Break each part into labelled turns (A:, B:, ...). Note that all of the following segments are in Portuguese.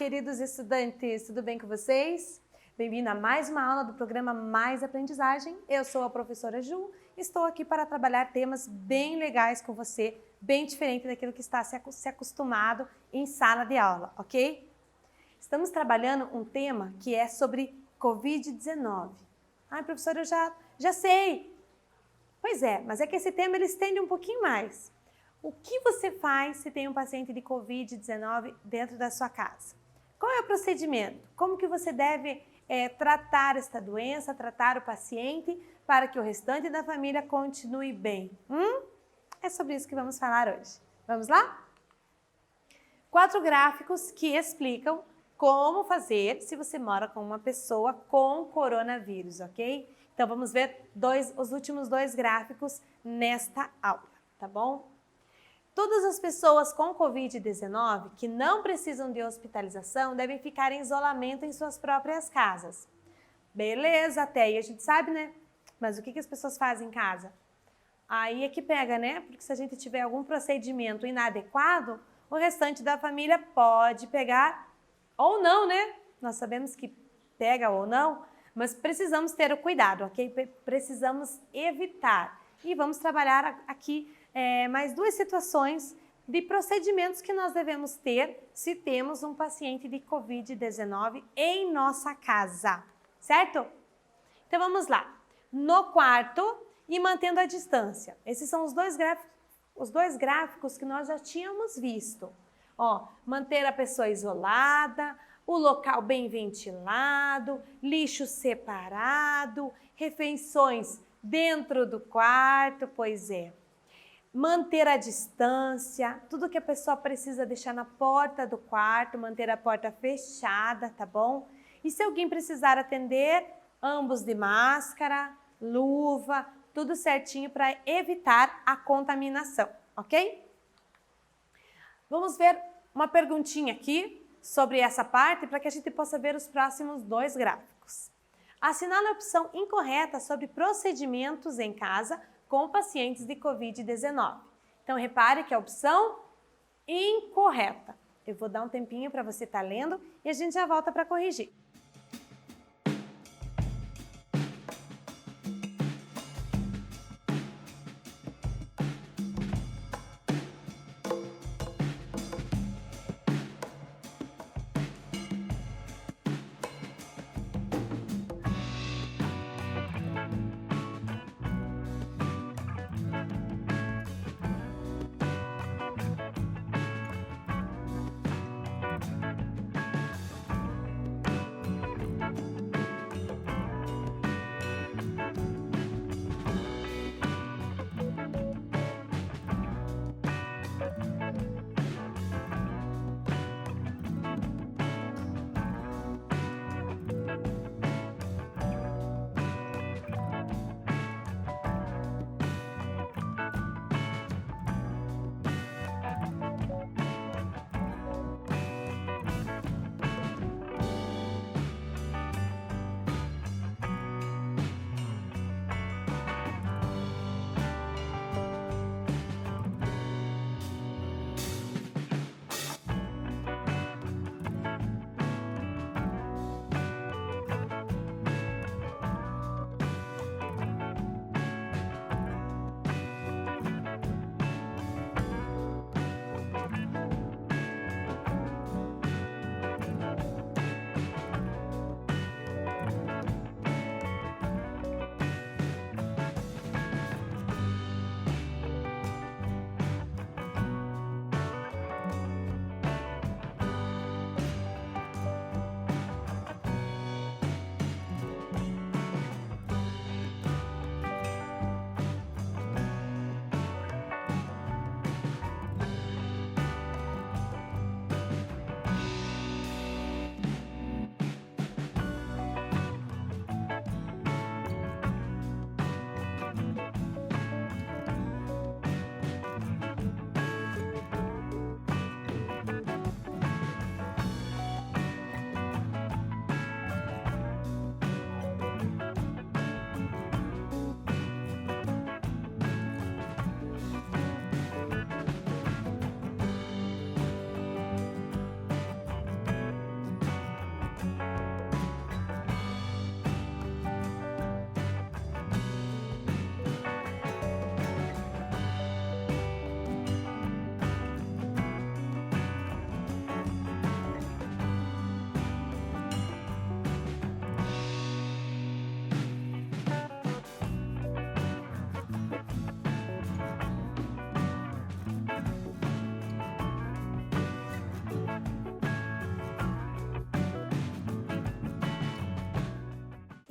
A: queridos estudantes, tudo bem com vocês? Bem-vindo a mais uma aula do programa Mais Aprendizagem. Eu sou a professora Ju, estou aqui para trabalhar temas bem legais com você, bem diferente daquilo que está se acostumado em sala de aula, ok? Estamos trabalhando um tema que é sobre Covid-19. Ai, professora, eu já sei. Pois é, mas é que esse tema ele estende um pouquinho mais. O que você faz se tem um paciente de Covid-19 dentro da sua casa? Qual é o procedimento? Como que você deve tratar esta doença, tratar o paciente para que o restante da família continue bem? É sobre isso que vamos falar hoje. Vamos lá? 4 gráficos que explicam como fazer se você mora com uma pessoa com coronavírus, ok? Então vamos ver os últimos 2 gráficos nesta aula, tá bom? Todas as pessoas com Covid-19 que não precisam de hospitalização devem ficar em isolamento em suas próprias casas. Beleza, até aí a gente sabe, né? Mas o que as pessoas fazem em casa? Aí é que pega, né? Porque se a gente tiver algum procedimento inadequado, o restante da família pode pegar ou não, né? Nós sabemos que pega ou não, mas precisamos ter o cuidado, ok? Precisamos evitar. E vamos trabalhar aqui mais 2 situações de procedimentos que nós devemos ter se temos um paciente de Covid-19 em nossa casa, certo? Então vamos lá. No quarto e mantendo a distância. Esses são os 2 gráficos que nós já tínhamos visto. Ó, manter a pessoa isolada, o local bem ventilado, lixo separado, refeições dentro do quarto, pois é. Manter a distância, tudo que a pessoa precisa deixar na porta do quarto, manter a porta fechada, tá bom? E se alguém precisar atender, ambos de máscara, luva, tudo certinho para evitar a contaminação, ok? Vamos ver uma perguntinha aqui sobre essa parte para que a gente possa ver os próximos 2 gráficos. Assinale a opção incorreta sobre procedimentos em casa com pacientes de Covid-19. Então, repare que a opção incorreta. Eu vou dar um tempinho para você estar lendo e a gente já volta para corrigir.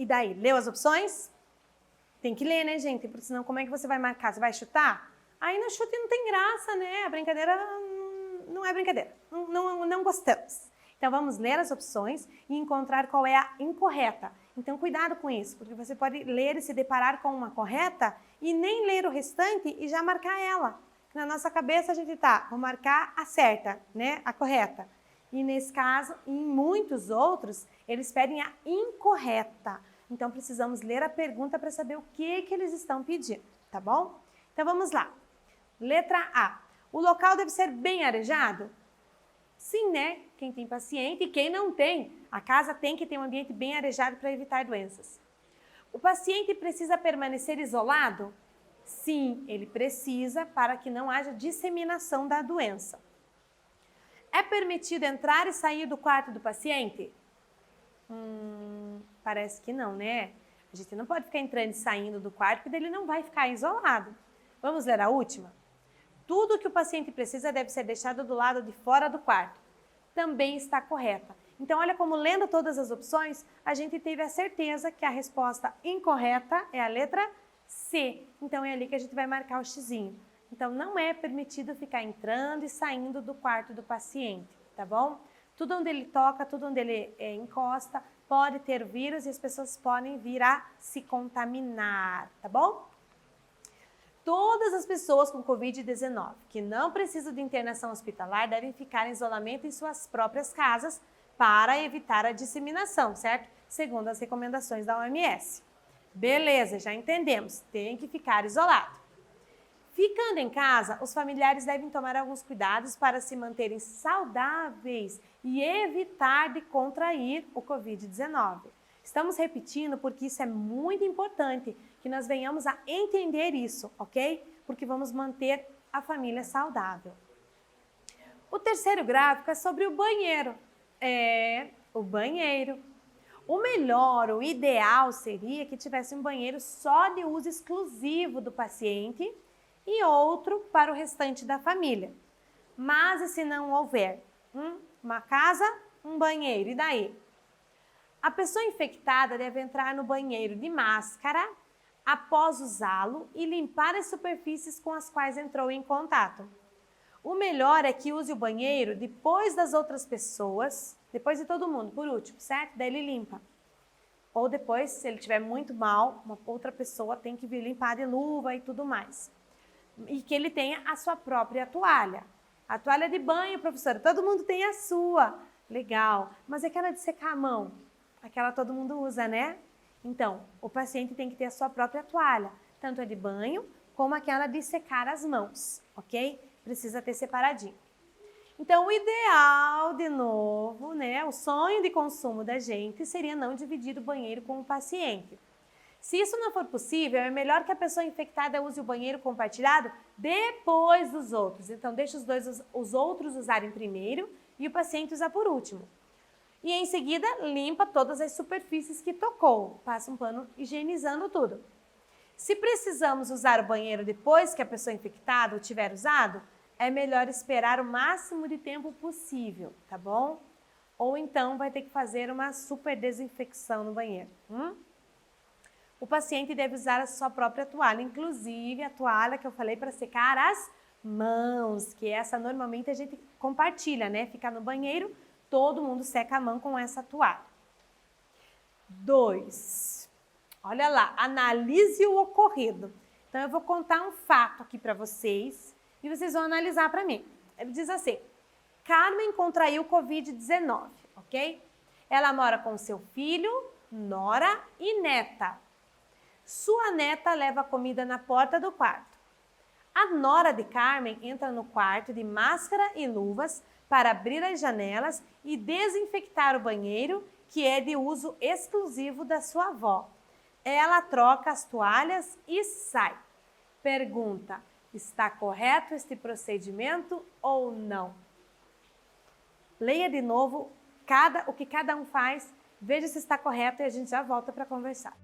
A: daí, leu as opções? Tem que ler, né, gente? Porque senão como é que você vai marcar? Você vai chutar? Aí no chute não tem graça, né? A brincadeira não é brincadeira. Não gostamos. Então vamos ler as opções e encontrar qual é a incorreta. Então cuidado com isso, porque você pode ler e se deparar com uma correta e nem ler o restante e já marcar ela. Na nossa cabeça a gente vou marcar a certa, né? A correta. E nesse caso, e em muitos outros, eles pedem a incorreta. Então precisamos ler a pergunta para saber o que eles estão pedindo, tá bom? Então vamos lá. Letra A. O local deve ser bem arejado? Sim, né? Quem tem paciente e quem não tem. A casa tem que ter um ambiente bem arejado para evitar doenças. O paciente precisa permanecer isolado? Sim, ele precisa para que não haja disseminação da doença. É permitido entrar e sair do quarto do paciente? Parece que não, né? A gente não pode ficar entrando e saindo do quarto, porque ele não vai ficar isolado. Vamos ler a última? Tudo que o paciente precisa deve ser deixado do lado de fora do quarto. Também está correta. Então, olha como lendo todas as opções, a gente teve a certeza que a resposta incorreta é a letra C. Então, é ali que a gente vai marcar o xizinho. Então, não é permitido ficar entrando e saindo do quarto do paciente, tá bom? Tudo onde ele toca, tudo onde ele encosta, pode ter vírus e as pessoas podem vir a se contaminar, tá bom? Todas as pessoas com Covid-19 que não precisam de internação hospitalar devem ficar em isolamento em suas próprias casas para evitar a disseminação, certo? Segundo as recomendações da OMS. Beleza, já entendemos, tem que ficar isolado. Ficando em casa, os familiares devem tomar alguns cuidados para se manterem saudáveis e evitar de contrair o Covid-19. Estamos repetindo porque isso é muito importante, que nós venhamos a entender isso, ok? Porque vamos manter a família saudável. O terceiro gráfico é sobre o banheiro. O banheiro. O melhor, o ideal seria que tivesse um banheiro só de uso exclusivo do paciente e outro para o restante da família. Mas e se não houver? Uma casa, um banheiro, e daí? A pessoa infectada deve entrar no banheiro de máscara após usá-lo e limpar as superfícies com as quais entrou em contato. O melhor é que use o banheiro depois das outras pessoas, depois de todo mundo, por último, certo? Daí ele limpa. Ou depois, se ele estiver muito mal, uma outra pessoa tem que vir limpar de luva e tudo mais. E que ele tenha a sua própria toalha. A toalha de banho, professora, todo mundo tem a sua. Legal. Mas aquela de secar a mão? Aquela todo mundo usa, né? Então, o paciente tem que ter a sua própria toalha, tanto a de banho como aquela de secar as mãos, ok? Precisa ter separadinho. Então, o ideal, de novo, né? O sonho de consumo da gente seria não dividir o banheiro com o paciente. Se isso não for possível, é melhor que a pessoa infectada use o banheiro compartilhado depois dos outros. Então, deixa os outros usarem primeiro e o paciente usar por último. E em seguida, limpa todas as superfícies que tocou. Passa um pano higienizando tudo. Se precisamos usar o banheiro depois que a pessoa infectada o tiver usado, é melhor esperar o máximo de tempo possível, tá bom? Ou então vai ter que fazer uma super desinfecção no banheiro. O paciente deve usar a sua própria toalha, inclusive a toalha que eu falei para secar as mãos, que essa normalmente a gente compartilha, né? Fica no banheiro, todo mundo seca a mão com essa toalha. 2. Olha lá, analise o ocorrido. Então, eu vou contar um fato aqui para vocês e vocês vão analisar para mim. Ele diz assim, Carmen contraiu Covid-19, ok? Ela mora com seu filho, nora e neta. Sua neta leva comida na porta do quarto. A nora de Carmen entra no quarto de máscara e luvas para abrir as janelas e desinfectar o banheiro, que é de uso exclusivo da sua avó. Ela troca as toalhas e sai. Pergunta, está correto este procedimento ou não? Leia de novo o que cada um faz, veja se está correto e a gente já volta para conversar.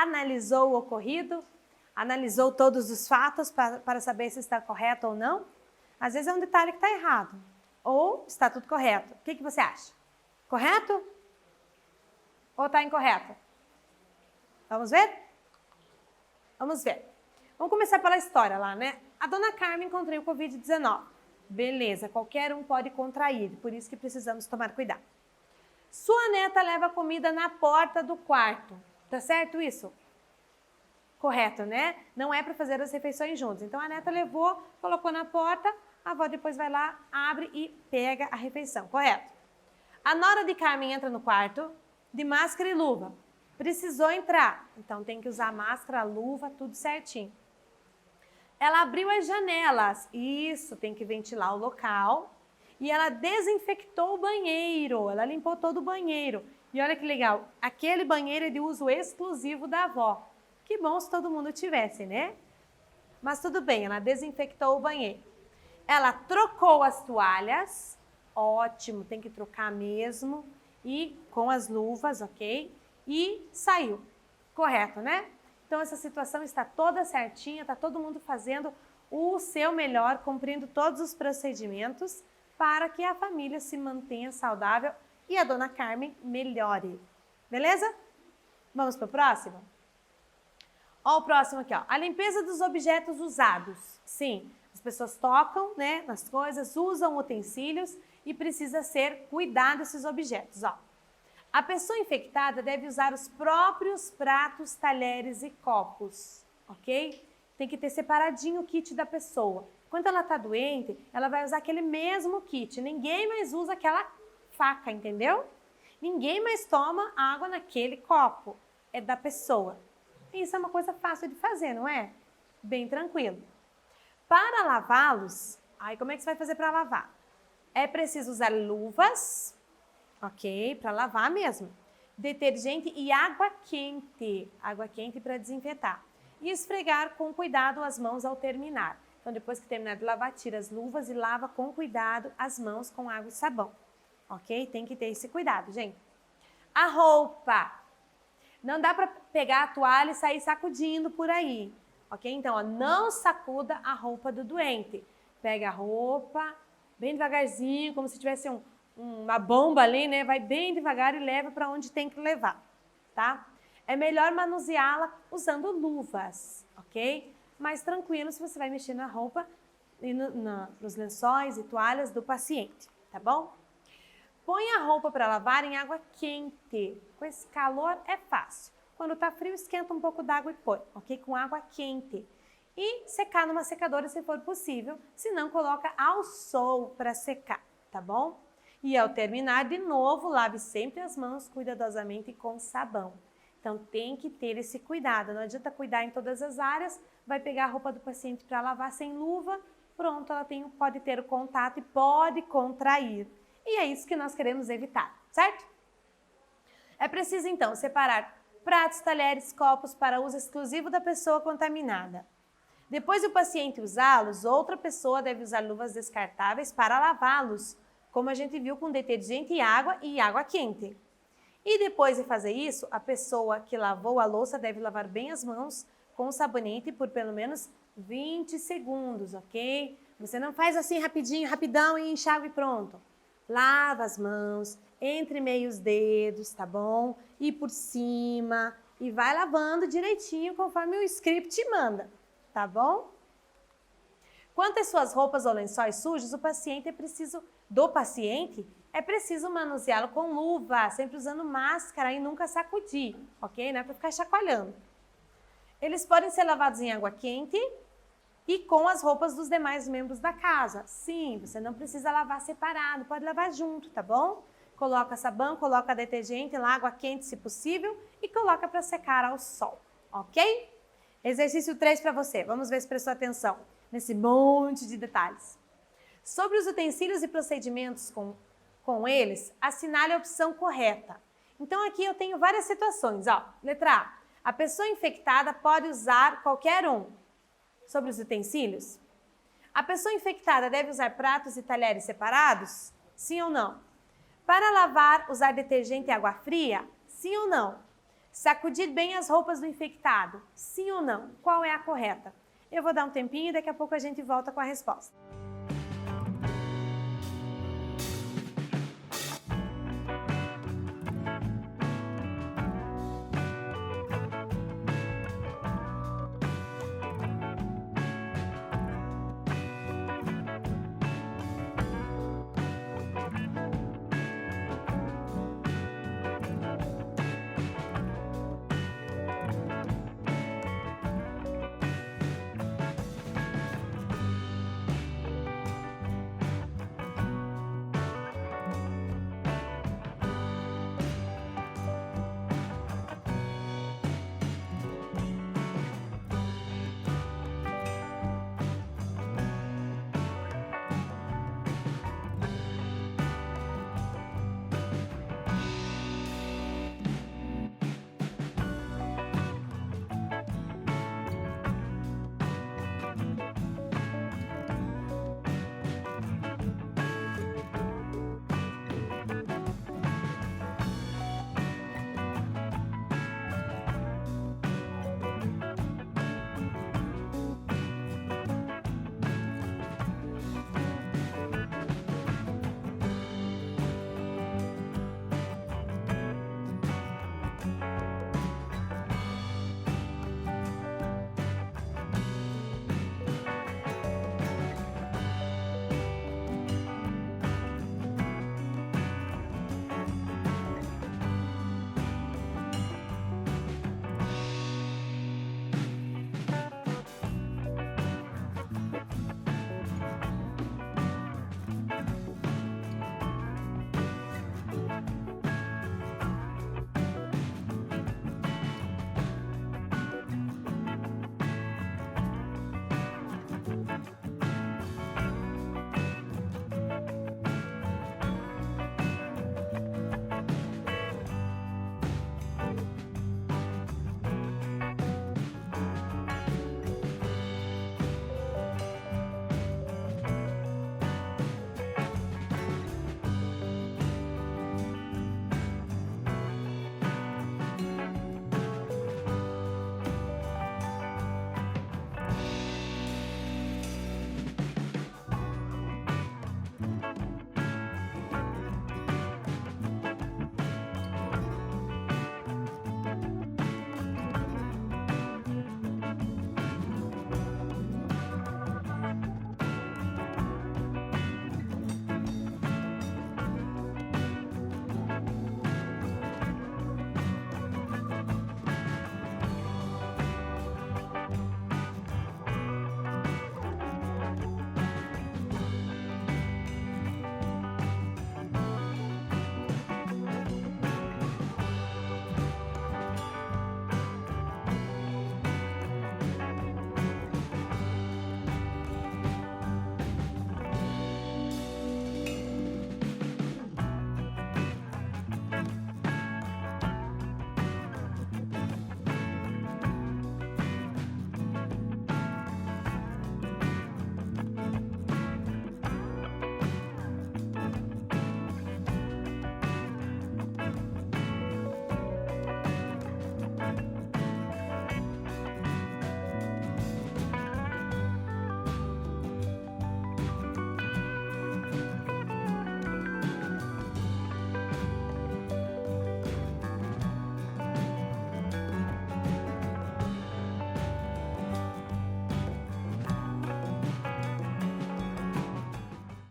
A: analisou o ocorrido? Analisou todos os fatos para saber se está correto ou não? Às vezes é um detalhe que está errado. Ou está tudo correto. O que você acha? Correto? Ou está incorreto? Vamos ver? Vamos ver. Vamos começar pela história lá, né? A dona Carmen contraiu Covid-19. Beleza, qualquer um pode contrair, por isso que precisamos tomar cuidado. Sua neta leva comida na porta do quarto. Tá certo isso? Correto, né? Não é para fazer as refeições juntos. Então a neta levou, colocou na porta, a avó depois vai lá, abre e pega a refeição. Correto. A nora de Carmen entra no quarto de máscara e luva. Precisou entrar, então tem que usar máscara, luva, tudo certinho. Ela abriu as janelas, isso, tem que ventilar o local. E ela desinfectou o banheiro, ela limpou todo o banheiro. E olha que legal, aquele banheiro é de uso exclusivo da avó. Que bom se todo mundo tivesse, né? Mas tudo bem, ela desinfectou o banheiro. Ela trocou as toalhas, ótimo, tem que trocar mesmo. E com as luvas, ok? E saiu, correto, né? Então essa situação está toda certinha, está todo mundo fazendo o seu melhor, cumprindo todos os procedimentos para que a família se mantenha saudável e a dona Carmen melhore. Beleza? Vamos para o próximo? Ó, o próximo aqui, ó. A limpeza dos objetos usados. Sim, as pessoas tocam, né, nas coisas, usam utensílios e precisa ser cuidado esses objetos, ó. A pessoa infectada deve usar os próprios pratos, talheres e copos, ok? Tem que ter separadinho o kit da pessoa. Quando ela está doente, ela vai usar aquele mesmo kit. Ninguém mais usa aquela faca, entendeu? Ninguém mais toma água naquele copo. É da pessoa. Isso é uma coisa fácil de fazer, não é? Bem tranquilo. Para lavá-los, aí como é que você vai fazer para lavar? É preciso usar luvas, ok? Para lavar mesmo. Detergente e água quente. Água quente para desinfetar. E esfregar com cuidado as mãos ao terminar. Então, depois que terminar de lavar, tira as luvas e lava com cuidado as mãos com água e sabão. Ok? Tem que ter esse cuidado, gente. A roupa. Não dá para pegar a toalha e sair sacudindo por aí. Ok? Então, ó, não sacuda a roupa do doente. Pega a roupa bem devagarzinho, como se tivesse uma bomba ali, né? Vai bem devagar e leva para onde tem que levar, tá? É melhor manuseá-la usando luvas, ok? Mais tranquilo se você vai mexer na roupa e nos lençóis e toalhas do paciente, tá bom? Põe a roupa para lavar em água quente. Com esse calor é fácil. Quando tá frio, esquenta um pouco d'água e põe, ok? Com água quente. E secar numa secadora se for possível, se não, coloca ao sol para secar, tá bom? E ao terminar, de novo, lave sempre as mãos cuidadosamente com sabão. Então, tem que ter esse cuidado. Não adianta cuidar em todas as áreas, vai pegar a roupa do paciente para lavar sem luva, pronto, ela pode ter o contato e pode contrair. E é isso que nós queremos evitar, certo? É preciso, então, separar pratos, talheres, copos para uso exclusivo da pessoa contaminada. Depois do paciente usá-los, outra pessoa deve usar luvas descartáveis para lavá-los, como a gente viu com detergente e água quente. E depois de fazer isso, a pessoa que lavou a louça deve lavar bem as mãos com sabonete por pelo menos 20 segundos, ok? Você não faz assim rapidinho, rapidão e enxágue e pronto. Lava as mãos, entre meio os dedos, tá bom? E por cima, e vai lavando direitinho conforme o script manda, tá bom? Quanto às suas roupas ou lençóis sujos, é preciso manuseá-lo com luva, sempre usando máscara e nunca sacudir, ok? Não é para ficar chacoalhando. Eles podem ser lavados em água quente e com as roupas dos demais membros da casa. Sim, você não precisa lavar separado, pode lavar junto, tá bom? Coloca sabão, coloca detergente, água quente se possível e coloca para secar ao sol, ok? Exercício 3 para você, vamos ver se prestou atenção nesse monte de detalhes. Sobre os utensílios e procedimentos com eles, assinale a opção correta. Então aqui eu tenho várias situações, ó. Letra A, a pessoa infectada pode usar qualquer um. Sobre os utensílios, a pessoa infectada deve usar pratos e talheres separados? Sim ou não? Para lavar, usar detergente e água fria? Sim ou não? Sacudir bem as roupas do infectado, sim ou não? Qual é a correta? Eu vou dar um tempinho e daqui a pouco a gente volta com a resposta.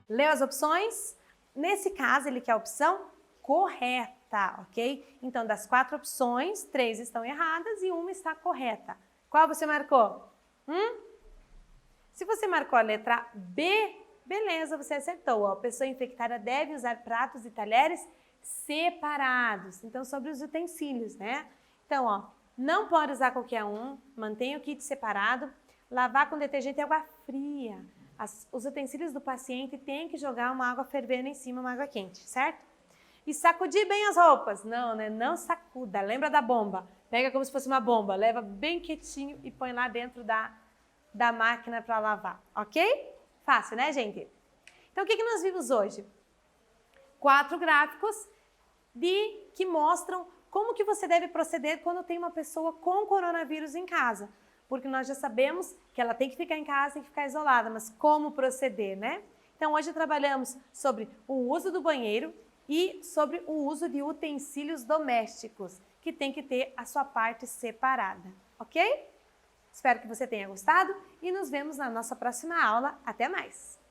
A: Leu as opções? Nesse caso, ele quer a opção correta, ok? Então, das 4 opções, 3 estão erradas e 1 está correta. Qual você marcou? Se você marcou a letra B, beleza, você acertou. Ó, a pessoa infectada deve usar pratos e talheres separados. Então, sobre os utensílios, né? Então, ó, não pode usar qualquer um, mantenha o kit separado, lavar com detergente e água fria. Os utensílios do paciente têm que jogar uma água fervendo em cima, uma água quente, certo? E sacudir bem as roupas. Não, né? Não sacuda. Lembra da bomba? Pega como se fosse uma bomba, leva bem quietinho e põe lá dentro da máquina para lavar, ok? Fácil, né, gente? Então, o que nós vimos hoje? 4 gráficos que mostram como que você deve proceder quando tem uma pessoa com coronavírus em casa. Porque nós já sabemos que ela tem que ficar em casa, tem que ficar isolada, mas como proceder, né? Então, hoje trabalhamos sobre o uso do banheiro e sobre o uso de utensílios domésticos, que tem que ter a sua parte separada, ok? Espero que você tenha gostado e nos vemos na nossa próxima aula. Até mais!